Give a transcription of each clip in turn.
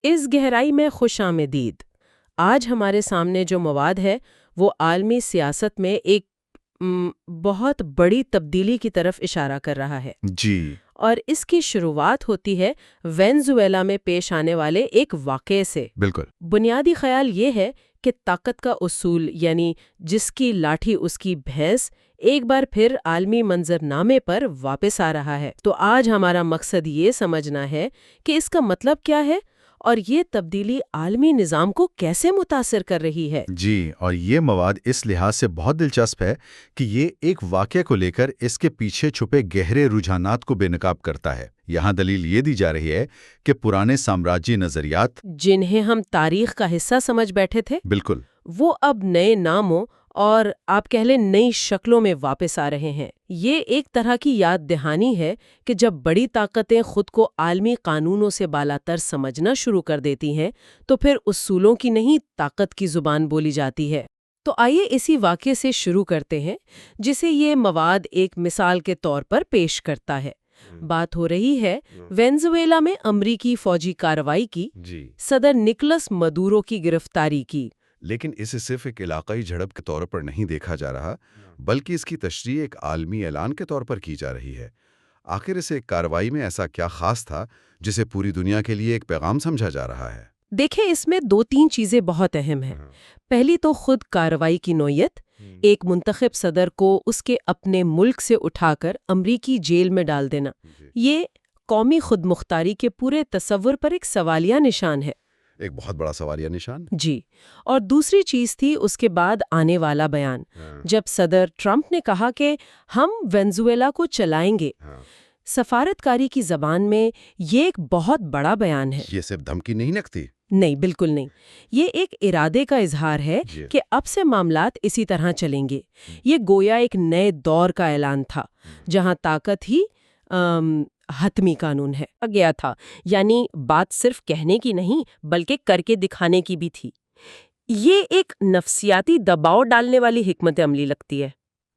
اس گہرائی میں خوش آمدید۔ آج ہمارے سامنے جو مواد ہے وہ عالمی سیاست میں ایک بہت بڑی تبدیلی کی طرف اشارہ کر رہا ہے، جی اور اس کی شروعات ہوتی ہے وینزویلا میں پیش آنے والے ایک واقعے سے۔ بالکل۔ بنیادی خیال یہ ہے کہ طاقت کا اصول، یعنی جس کی لاٹھی اس کی بھینس، ایک بار پھر عالمی منظرنامے پر واپس آ رہا ہے۔ تو آج ہمارا مقصد یہ سمجھنا ہے کہ اس کا مطلب کیا ہے اور یہ تبدیلی عالمی نظام کو کیسے متاثر کر رہی ہے۔ جی، اور یہ مواد اس لحاظ سے بہت دلچسپ ہے کہ یہ ایک واقعے کو لے کر اس کے پیچھے چھپے گہرے رجحانات کو بے نقاب کرتا ہے۔ یہاں دلیل یہ دی جا رہی ہے کہ پرانے سامراجی نظریات، جنہیں ہم تاریخ کا حصہ سمجھ بیٹھے تھے، بالکل، وہ اب نئے ناموں اور آپ کہہ لیں نئی شکلوں میں واپس آ رہے ہیں۔ یہ ایک طرح کی یاد دہانی ہے کہ جب بڑی طاقتیں خود کو عالمی قانونوں سے بالاتر سمجھنا شروع کر دیتی ہیں تو پھر اصولوں کی نہیں، طاقت کی زبان بولی جاتی ہے۔ تو آئیے اسی واقعے سے شروع کرتے ہیں جسے یہ مواد ایک مثال کے طور پر پیش کرتا ہے۔ بات ہو رہی ہے وینزویلا میں امریکی فوجی کارروائی کی، جی، صدر نکولس مدورو کی گرفتاری کی۔ لیکن اسے صرف ایک علاقائی جھڑپ کے طور پر نہیں دیکھا جا رہا، بلکہ اس کی تشریح ایک عالمی اعلان کے طور پر کی جا رہی ہے۔ آخر اس ایک کارروائی میں ایسا کیا خاص تھا جسے پوری دنیا کے لیے ایک پیغام سمجھا جا رہا ہے؟ دیکھیں، اس میں دو تین چیزیں بہت اہم ہیں۔ پہلی تو خود کارروائی کی نوعیت، ایک منتخب صدر کو اس کے اپنے ملک سے اٹھا کر امریکی جیل میں ڈال دینا، یہ قومی خود مختاری کے پورے تصور پر ایک سوالیہ نشان ہے۔ ایک بہت بڑا سوالیہ نشان۔ جی، اور دوسری چیز تھی اس کے بعد آنے والا بیان، جب صدر ٹرمپ نے کہا کہ ہم وینزویلا کو چلائیں گے۔ سفارتکاری کی زبان میں یہ ایک بہت بڑا بیان ہے۔ یہ صرف دھمکی نہیں لگتی؟ نہیں، بالکل نہیں۔ یہ ایک ارادے کا اظہار ہے کہ اب سے معاملات اسی طرح چلیں گے۔ یہ گویا ایک نئے دور کا اعلان تھا جہاں طاقت ہی حتمی قانون ہے گیا تھا، یعنی بات صرف کہنے کی نہیں بلکہ کر کے دکھانے کی بھی تھی۔ یہ ایک نفسیاتی دباؤ ڈالنے والی حکمت عملی لگتی ہے۔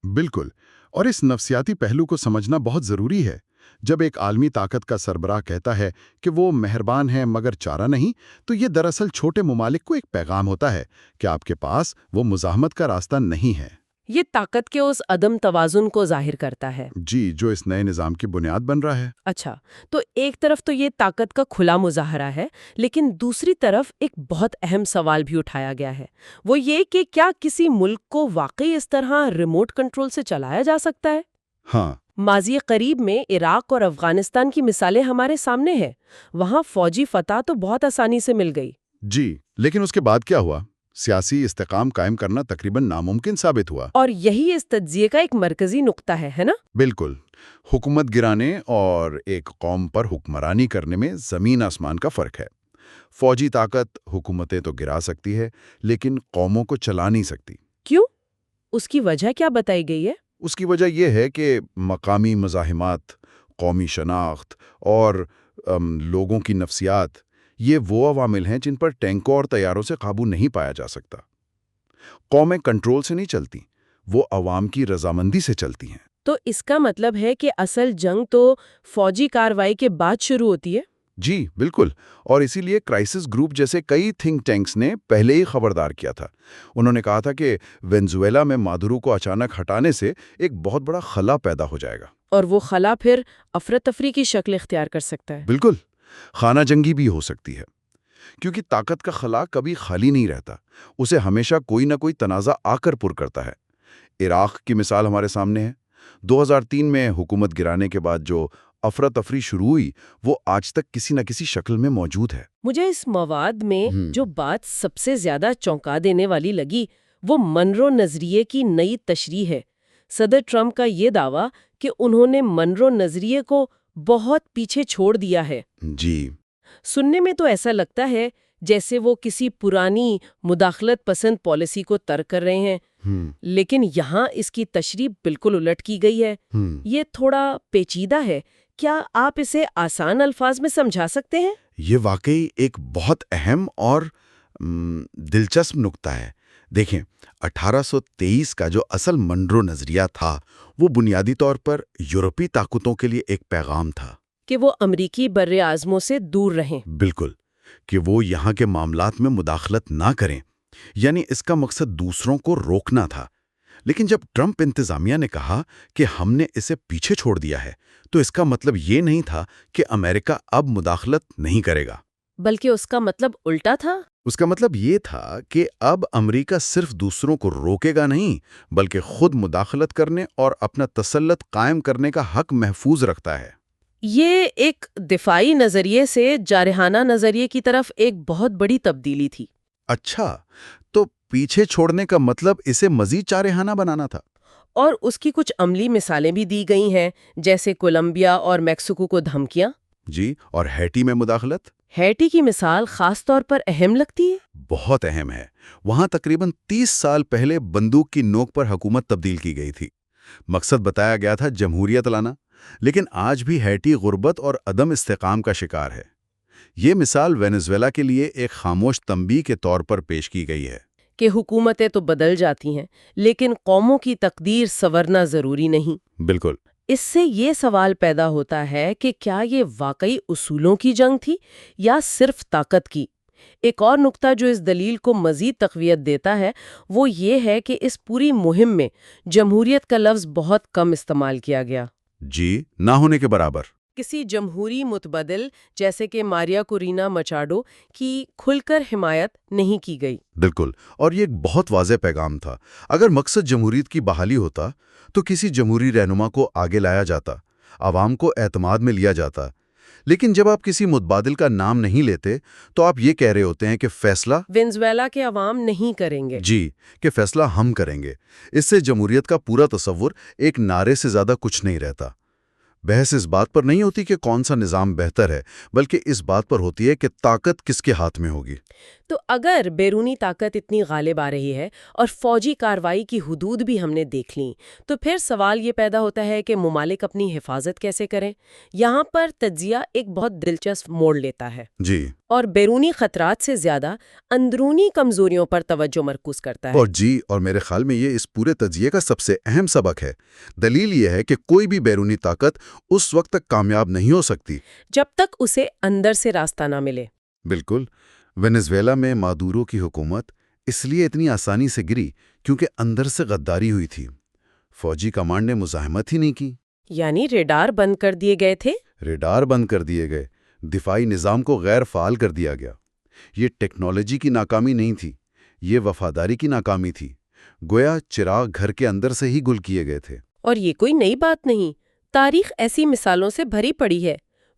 بالکل، اور اس نفسیاتی پہلو کو سمجھنا بہت ضروری ہے۔ جب ایک عالمی طاقت کا سربراہ کہتا ہے کہ وہ مہربان ہے مگر چارہ نہیں، تو یہ دراصل چھوٹے ممالک کو ایک پیغام ہوتا ہے کہ آپ کے پاس وہ مزاحمت کا راستہ نہیں ہے۔ یہ طاقت کے اس عدم توازن کو ظاہر کرتا ہے، جی، جو اس نئے نظام کی بنیاد بن رہا ہے۔ اچھا، تو ایک طرف تو یہ طاقت کا کھلا مظاہرہ ہے، لیکن دوسری طرف ایک بہت اہم سوال بھی اٹھایا گیا ہے، وہ یہ کہ کیا کسی ملک کو واقعی اس طرح ریموٹ کنٹرول سے چلایا جا سکتا ہے؟ ہاں، ماضی قریب میں عراق اور افغانستان کی مثالیں ہمارے سامنے ہیں۔ وہاں فوجی فتح تو بہت آسانی سے مل گئی۔ جی، لیکن اس کے بعد کیا ہوا؟ سیاسی استحکام قائم کرنا تقریباً ناممکن ثابت ہوا۔ اور یہی اس تجزیے کا ایک مرکزی نقطہ ہے نا؟ بالکل، حکومت گرانے اور ایک قوم پر حکمرانی کرنے میں زمین آسمان کا فرق ہے۔ فوجی طاقت حکومتیں تو گرا سکتی ہے لیکن قوموں کو چلا نہیں سکتی۔ کیوں؟ اس کی وجہ کیا بتائی گئی ہے؟ اس کی وجہ یہ ہے کہ مقامی مزاحمات، قومی شناخت اور لوگوں کی نفسیات، یہ وہ عوامل ہیں جن پر ٹینکوں اور طیاروں سے قابو نہیں پایا جا سکتا۔ قومیں کنٹرول سے نہیں چلتی، وہ عوام کی رضامندی سے چلتی ہیں۔ تو اس کا مطلب ہے کہ اصل جنگ تو فوجی کارروائی کے بعد شروع ہوتی ہے؟ جی بالکل، اور اسی لیے کرائسس گروپ جیسے کئی تھنک ٹینکس نے پہلے ہی خبردار کیا تھا۔ انہوں نے کہا تھا کہ وینزویلا میں مادورو کو اچانک ہٹانے سے ایک بہت بڑا خلا پیدا ہو جائے گا، اور وہ خلا پھر افراتفری کی شکل اختیار کر سکتا ہے۔ بالکل، خانہ جنگی بھی ہو سکتی ہے، کیونکہ طاقت کا خلا کبھی خالی نہیں رہتا، اسے ہمیشہ کوئی نہ کوئی تنازع آ کر پر کرتا ہے۔ عراق کی مثال ہمارے سامنے ہے۔ 2003 میں حکومت گرانے کے بعد جو افراتفری شروع ہوئی وہ آج تک کسی نہ کسی شکل میں موجود ہے۔ مجھے اس مواد میں جو بات سب سے زیادہ چونکا دینے والی لگی وہ منرو نظریے کی نئی تشریح ہے۔ صدر ٹرمپ کا یہ دعویٰ کہ انہوں نے منرو نظریے کو بہت پیچھے چھوڑ دیا ہے۔ جی، سننے میں تو ایسا لگتا ہے جیسے وہ کسی پرانی مداخلت پسند پالیسی کو ترک کر رہے ہیں، لیکن یہاں اس کی تشریح بالکل الٹ کی گئی ہے۔ یہ تھوڑا پیچیدہ ہے، کیا آپ اسے آسان الفاظ میں سمجھا سکتے ہیں؟ یہ واقعی ایک بہت اہم اور دلچسپ نقطہ ہے۔ دیکھیں، 1823 کا جو اصل منرو نظریہ تھا وہ بنیادی طور پر یورپی طاقتوں کے لیے ایک پیغام تھا کہ وہ امریکی بر اعظموں سے دور رہیں۔ بالکل، کہ وہ یہاں کے معاملات میں مداخلت نہ کریں، یعنی اس کا مقصد دوسروں کو روکنا تھا۔ لیکن جب ٹرمپ انتظامیہ نے کہا کہ ہم نے اسے پیچھے چھوڑ دیا ہے، تو اس کا مطلب یہ نہیں تھا کہ امریکہ اب مداخلت نہیں کرے گا، بلکہ اس کا مطلب الٹا تھا۔ اس کا مطلب یہ تھا کہ اب امریکہ صرف دوسروں کو روکے گا نہیں، بلکہ خود مداخلت کرنے اور اپنا تسلط قائم کرنے کا حق محفوظ رکھتا ہے۔ یہ ایک دفاعی نظریے سے جارحانہ نظریے کی طرف ایک بہت بڑی تبدیلی تھی۔ اچھا، تو پیچھے چھوڑنے کا مطلب اسے مزید جارحانہ بنانا تھا۔ اور اس کی کچھ عملی مثالیں بھی دی گئی ہیں، جیسے کولمبیا اور میکسیکو کو دھمکیاں۔ جی، اور ہیٹی میں مداخلت؟ ہیٹی کی مثال خاص طور پر اہم لگتی ہے۔ بہت اہم ہے۔ وہاں تقریباً 30 سال پہلے بندوق کی نوک پر حکومت تبدیل کی گئی تھی۔ مقصد بتایا گیا تھا جمہوریت لانا، لیکن آج بھی ہیٹی غربت اور عدم استحکام کا شکار ہے۔ یہ مثال وینزویلا کے لیے ایک خاموش تنبیہ کے طور پر پیش کی گئی ہے کہ حکومتیں تو بدل جاتی ہیں، لیکن قوموں کی تقدیر سنورنا ضروری نہیں۔ بالکل۔ اس سے یہ سوال پیدا ہوتا ہے کہ کیا یہ واقعی اصولوں کی جنگ تھی یا صرف طاقت کی؟ ایک اور نقطہ جو اس دلیل کو مزید تقویت دیتا ہے وہ یہ ہے کہ اس پوری مہم میں جمہوریت کا لفظ بہت کم استعمال کیا گیا۔ جی، نہ ہونے کے برابر۔ کسی جمہوری متبادل جیسے کہ ماریا کورینا مچاڈو کی کھل کر حمایت نہیں کی گئی۔ بالکل، اور یہ ایک بہت واضح پیغام تھا۔ اگر مقصد جمہوریت کی بحالی ہوتا تو کسی جمہوری رہنما کو آگے لایا جاتا، عوام کو اعتماد میں لیا جاتا۔ لیکن جب آپ کسی متبادل کا نام نہیں لیتے تو آپ یہ کہہ رہے ہوتے ہیں کہ فیصلہ وینزویلا کے عوام نہیں کریں گے۔ جی، کہ فیصلہ ہم کریں گے۔ اس سے جمہوریت کا پورا تصور ایک نعرے سے زیادہ کچھ نہیں رہتا۔ بحث اس بات پر نہیں ہوتی کہ کون سا نظام بہتر ہے، بلکہ اس بات پر ہوتی ہے کہ طاقت کس کے ہاتھ میں ہوگی۔ تو اگر بیرونی طاقت اتنی غالب آ رہی ہے اور فوجی کارروائی کی حدود بھی ہم نے دیکھ لیں، تو پھر سوال یہ پیدا ہوتا ہے کہ ممالک اپنی حفاظت کیسے کریں؟ یہاں پر تجزیہ ایک بہت دلچسپ موڑ لیتا ہے جی، اور بیرونی خطرات سے زیادہ اندرونی کمزوریوں پر توجہ مرکوز کرتا ہے۔ اور میرے خیال میں یہ اس پورے تجزیے کا سب سے اہم سبق ہے۔ دلیل یہ ہے کہ کوئی بھی بیرونی طاقت اس وقت تک کامیاب نہیں ہو سکتی جب تک اسے اندر سے راستہ نہ ملے۔ بالکل۔ وینزویلا میں مادورو کی حکومت اس لیے اتنی آسانی سے گری کیونکہ اندر سے غداری ہوئی تھی۔ فوجی کمانڈ نے مزاحمت ہی نہیں کی۔ یعنی ریڈار بند کر دیے گئے تھے۔ ریڈار بند کر دیے گئے، دفاعی نظام کو غیر فعال کر دیا گیا۔ یہ ٹیکنالوجی کی ناکامی نہیں تھی، یہ وفاداری کی ناکامی تھی۔ گویا چراغ گھر کے اندر سے ہی گل کیے گئے تھے۔ اور یہ کوئی نئی بات نہیں، تاریخ ایسی مثالوں سے بھری پڑی ہے۔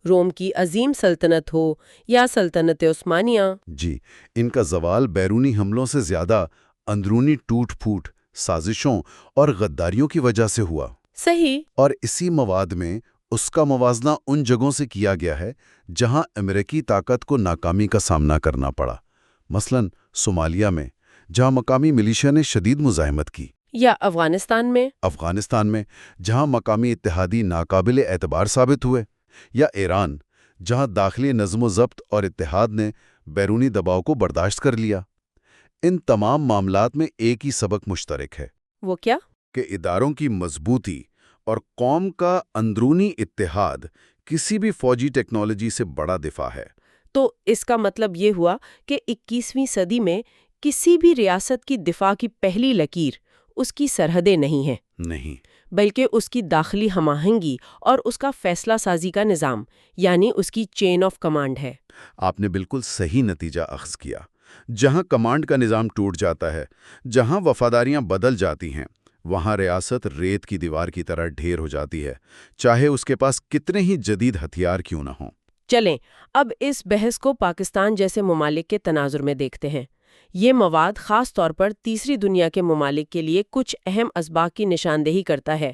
روم کی عظیم سلطنت ہو یا سلطنت عثمانیہ۔ جی، ان کا زوال بیرونی حملوں سے زیادہ اندرونی ٹوٹ پھوٹ، سازشوں اور غداریوں کی وجہ سے ہوا۔ صحیح۔ اور اسی مواد میں اس کا موازنہ ان جگہوں سے کیا گیا ہے جہاں امریکی طاقت کو ناکامی کا سامنا کرنا پڑا، مثلاً صومالیہ میں جہاں مقامی ملیشیا نے شدید مزاحمت کی، یا افغانستان میں جہاں مقامی اتحادی ناقابل اعتبار ثابت ہوئے، یا ایران جہاں داخلی نظم و ضبط اور اتحاد نے بیرونی دباؤ کو برداشت کر لیا۔ ان تمام معاملات میں ایک ہی سبق مشترک ہے۔ وہ کیا؟ کہ اداروں کی مضبوطی اور قوم کا اندرونی اتحاد کسی بھی فوجی ٹیکنالوجی سے بڑا دفاع ہے۔ تو اس کا مطلب یہ ہوا کہ 21ویں صدی میں کسی بھی ریاست کی دفاع کی پہلی لکیر اس کی سرحدیں نہیں ہیں، نہیں، بلکہ اس کی داخلی ہم آہنگی اور اس کا فیصلہ سازی کا نظام، یعنی اس کی چین آف کمانڈ ہے۔ آپ نے بالکل صحیح نتیجہ اخذ کیا۔ جہاں کمانڈ کا نظام ٹوٹ جاتا ہے، جہاں وفاداریاں بدل جاتی ہیں، وہاں ریاست ریت کی دیوار کی طرح ڈھیر ہو جاتی ہے، چاہے اس کے پاس کتنے ہی جدید ہتھیار کیوں نہ ہوں۔ چلیں اب اس بحث کو پاکستان جیسے ممالک کے تناظر میں دیکھتے ہیں۔ یہ مواد خاص طور پر تیسری دنیا کے ممالک کے لیے کچھ اہم اسباق کی نشاندہی کرتا ہے۔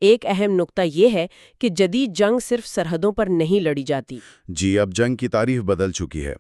ایک اہم نقطہ یہ ہے کہ جدید جنگ صرف سرحدوں پر نہیں لڑی جاتی۔ جی، اب جنگ کی تعریف بدل چکی ہے۔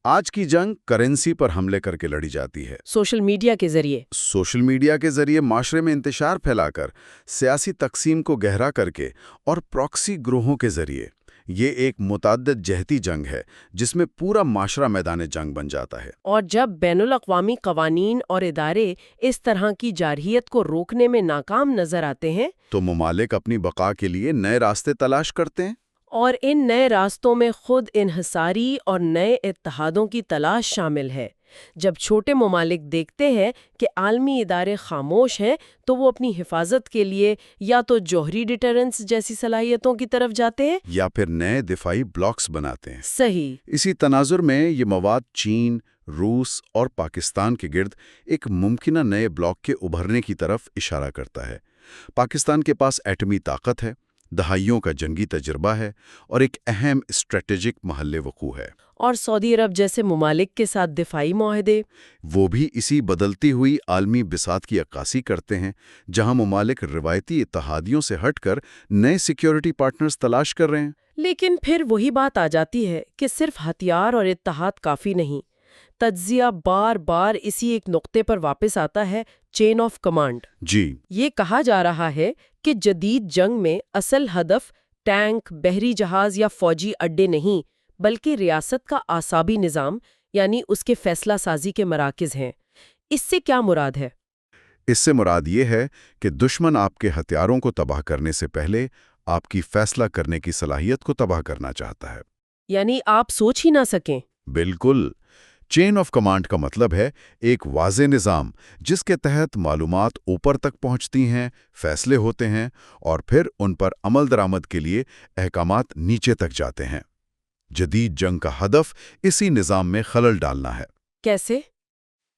آج کی جنگ کرنسی پر حملے کر کے لڑی جاتی ہے، سوشل میڈیا کے ذریعے۔ سوشل میڈیا کے ذریعے معاشرے میں انتشار پھیلا کر، سیاسی تقسیم کو گہرا کر کے، اور پراکسی گروہوں کے ذریعے۔ یہ ایک متعدد جہتی جنگ ہے جس میں پورا معاشرہ میدان جنگ بن جاتا ہے۔ اور جب بین الاقوامی قوانین اور ادارے اس طرح کی جارحیت کو روکنے میں ناکام نظر آتے ہیں تو ممالک اپنی بقا کے لیے نئے راستے تلاش کرتے ہیں۔ اور ان نئے راستوں میں خود انحصاری اور نئے اتحادوں کی تلاش شامل ہے۔ جب چھوٹے ممالک دیکھتے ہیں کہ عالمی ادارے خاموش ہیں تو وہ اپنی حفاظت کے لیے یا تو جوہری ڈیٹرنس جیسی صلاحیتوں کی طرف جاتے ہیں یا پھر نئے دفاعی بلاکس بناتے ہیں۔ صحیح۔ اسی تناظر میں یہ مواد چین، روس اور پاکستان کے گرد ایک ممکنہ نئے بلاک کے ابھرنے کی طرف اشارہ کرتا ہے۔ پاکستان کے پاس ایٹمی طاقت ہے، دہائیوں کا جنگی تجربہ ہے اور ایک اہم اسٹریٹجک محل وقوع ہے۔ اور سعودی عرب جیسے ممالک کے ساتھ دفاعی معاہدے، وہ بھی اسی بدلتی ہوئی عالمی بساط کی عکاسی کرتے ہیں، جہاں ممالک روایتی اتحادیوں سے ہٹ کر نئے سیکیورٹی پارٹنرز تلاش کر رہے ہیں۔ لیکن پھر وہی بات آ جاتی ہے کہ صرف ہتھیار اور اتحاد کافی نہیں۔ تجزیہ بار بار اسی ایک نقطے پر واپس آتا ہے، چین آف کمانڈ۔ جی، یہ کہا جا رہا ہے کہ جدید جنگ میں اصل ہدف ٹینک، بحری جہاز یا فوجی اڈے نہیں، بلکہ ریاست کا اعصابی نظام یعنی اس کے فیصلہ سازی کے مراکز ہیں۔ اس سے کیا مراد ہے؟ اس سے مراد یہ ہے کہ دشمن آپ کے ہتھیاروں کو تباہ کرنے سے پہلے آپ کی فیصلہ کرنے کی صلاحیت کو تباہ کرنا چاہتا ہے۔ یعنی آپ سوچ ہی نہ سکیں۔ بالکل۔ چین آف کمانڈ کا مطلب ہے ایک واضح نظام جس کے تحت معلومات اوپر تک پہنچتی ہیں، فیصلے ہوتے ہیں اور پھر ان پر عمل درآمد کے لیے احکامات نیچے تک جاتے ہیں۔ جدید جنگ کا ہدف اسی نظام میں خلل ڈالنا ہے۔ کیسے؟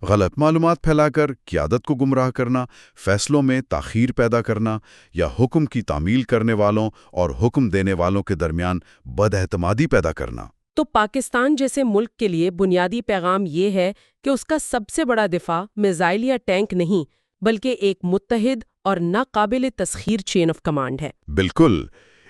غلط معلومات پھیلا کر قیادت کو گمراہ کرنا، فیصلوں میں تاخیر پیدا کرنا یا حکم کی تعمیل کرنے والوں اور حکم دینے والوں کے درمیان بداعتمادی پیدا کرنا۔ تو پاکستان جیسے ملک کے لیے بنیادی پیغام یہ ہے کہ اس کا سب سے بڑا دفاع میزائل یا ٹینک نہیں، بلکہ ایک متحد اور ناقابل تسخیر چین آف کمانڈ ہے۔ بالکل۔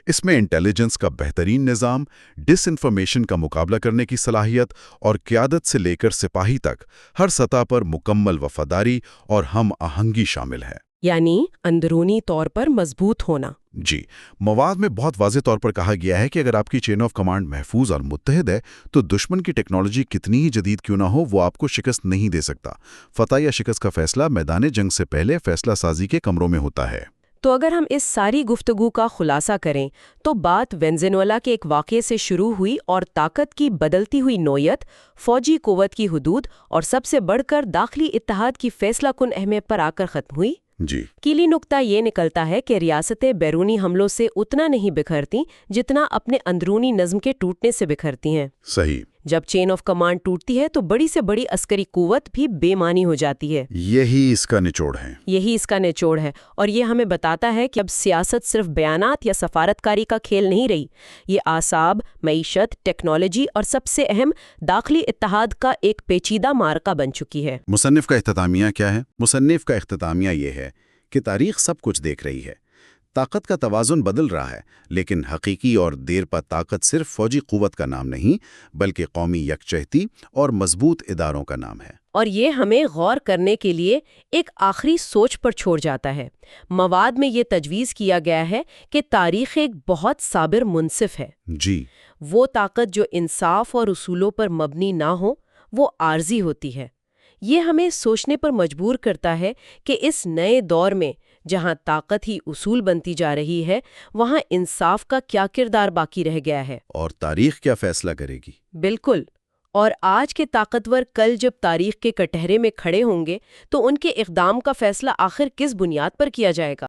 اس میں انٹیلیجنس کا بہترین نظام، ڈس انفارمیشن کا مقابلہ کرنے کی صلاحیت اور قیادت سے لے کر سپاہی تک ہر سطح پر مکمل وفاداری اور ہم آہنگی شامل ہے۔ یعنی اندرونی طور پر مضبوط ہونا۔ جی، مواد میں بہت واضح طور پر کہا گیا ہے کہ اگر آپ کی چین آف کمانڈ محفوظ اور متحد ہے تو دشمن کی ٹیکنالوجی کتنی ہی جدید کیوں نہ ہو وہ آپ کو شکست نہیں دے سکتا۔ فتح یا شکست کا فیصلہ میدان جنگ سے پہلے فیصلہ سازی کے کمروں میں ہوتا ہے۔ تو اگر ہم اس ساری گفتگو کا خلاصہ کریں تو بات وینزویلا کے ایک واقعے سے شروع ہوئی اور طاقت کی بدلتی ہوئی نوعیت، فوجی قوت کی حدود اور سب سے بڑھ کر داخلی اتحاد کی فیصلہ کن اہمیت پر آ کر ختم ہوئی۔ جی، کیلی نقطہ یہ نکلتا ہے کہ ریاستیں بیرونی حملوں سے اتنا نہیں بکھرتی جتنا اپنے اندرونی نظم کے ٹوٹنے سے بکھرتی ہیں۔ صحیح۔ جب چین آف کمانڈ ٹوٹتی ہے تو بڑی سے بڑی عسکری قوت بھی بے معنی ہو جاتی ہے۔ یہی اس کا نچوڑ ہے۔ یہی اس کا نچوڑ ہے اور یہ ہمیں بتاتا ہے کہ اب سیاست صرف بیانات یا سفارتکاری کا کھیل نہیں رہی، یہ اعصاب، معیشت، ٹیکنالوجی اور سب سے اہم داخلی اتحاد کا ایک پیچیدہ معرکہ بن چکی ہے۔ مصنف کا اختتامیہ کیا ہے؟ مصنف کا اختتامیہ یہ ہے کہ تاریخ سب کچھ دیکھ رہی ہے۔ طاقت کا توازن بدل رہا ہے، لیکن حقیقی اور دیر پا طاقت صرف فوجی قوت کا نام نہیں بلکہ قومی یکجہتی اور مضبوط اداروں کا نام ہے۔ اور یہ ہمیں غور کرنے کے لیے ایک آخری سوچ پر چھوڑ جاتا ہے۔ مواد میں یہ تجویز کیا گیا ہے کہ تاریخ ایک بہت صابر منصف ہے۔ جی، وہ طاقت جو انصاف اور اصولوں پر مبنی نہ ہو وہ عارضی ہوتی ہے۔ یہ ہمیں سوچنے پر مجبور کرتا ہے کہ اس نئے دور میں جہاں طاقت ہی اصول بنتی جا رہی ہے وہاں انصاف کا کیا کردار باقی رہ گیا ہے، اور تاریخ کیا فیصلہ کرے گی؟ بالکل۔ اور آج کے طاقتور کل جب تاریخ کے کٹہرے میں کھڑے ہوں گے تو ان کے اقدام کا فیصلہ آخر کس بنیاد پر کیا جائے گا؟